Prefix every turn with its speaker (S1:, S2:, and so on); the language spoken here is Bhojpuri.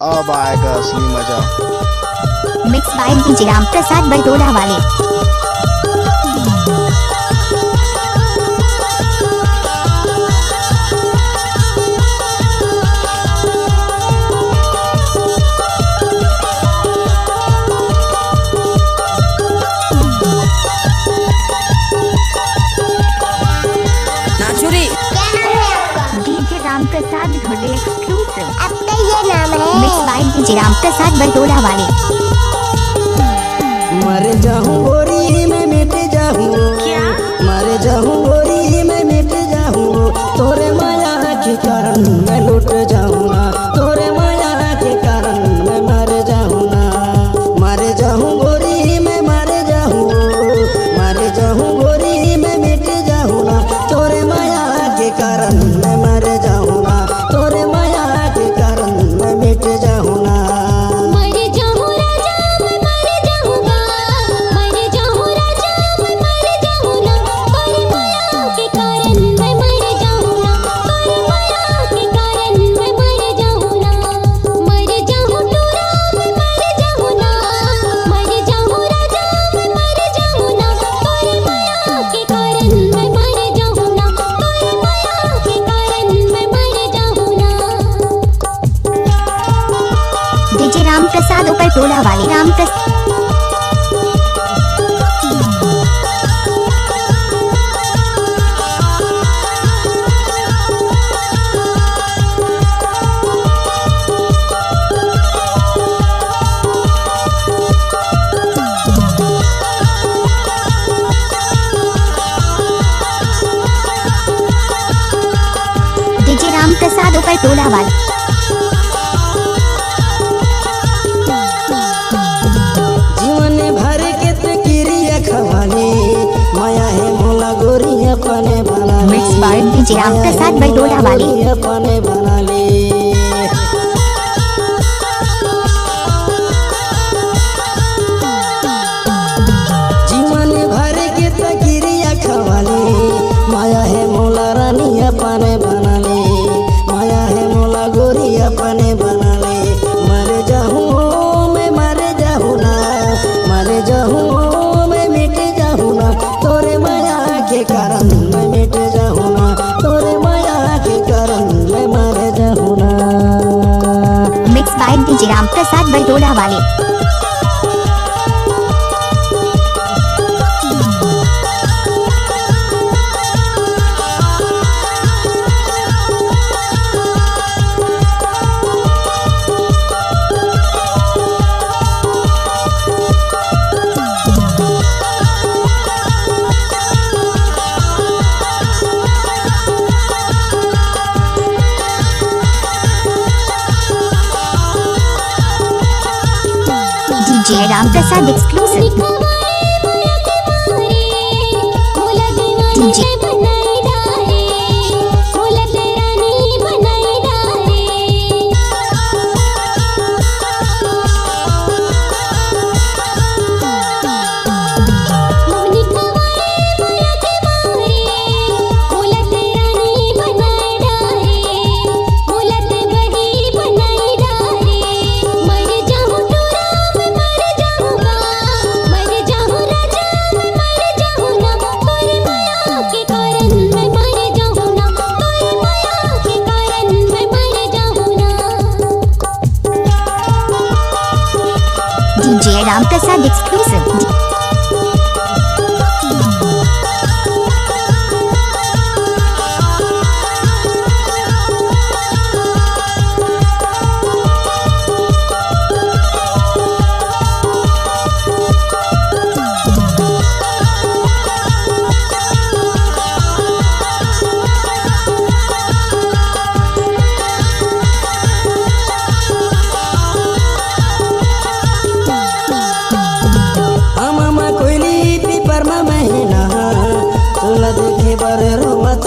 S1: अब आएगा असली मजा।
S2: Mix by DJ Ram Prasad बरदोड़ा वाले। डीजे राम प्रसाद घोड़े एक्सक्लूसिव।
S3: आपका ये नाम है?
S2: Mix by DJ Ram Prasad बरदोड़ा वाले।
S4: मर जाऊं गोरी में मिट जाऊं,
S2: क्या
S4: मर जाऊं गोरी में मिट जाऊं, तोरे माया के कारण मैं लुट जाऊंगा, तोरे माया के कारण मैं मर जाऊंगा। मर जाऊं गोरी में मर जाऊं, मर जाऊं गोरी में मिट जाऊंगा, तोरे माया के कारण मैं मर जाऊंगा, तोरे माया के कारण मैं मिट जाऊंगा।
S2: डीजे राम प्रसाद ऊपर टोला वाले। राम प्रसाद डीजे राम प्रसाद ऊपर टोला वाले।
S4: जीवन भर के क्रिया खवाली, माया है मोला गोरी अपने बना ली।
S2: Mix by DJ Ram Prasad बरदोड़ा वाले।
S4: अपने बना ली। जीवन भर के क्रिया खवाली, माया है मोला रानी अपने बना ली, माया है मोला गोरी अपने बना ली। मर जाऊं मैं मर जाऊं ना, मर जाऊं मैं मिट जाऊं ना, तोरे माया के कारण मैं मिट जाऊं ना, तोरे माया के कारण मैं मर जाऊं ना।
S2: Mix by DJ Ram Prasad बरदोड़ा वाले। DJ Ram Prasad exclusive. DJ DJ Ram Prasad exclusive.
S4: देखे बर रोमत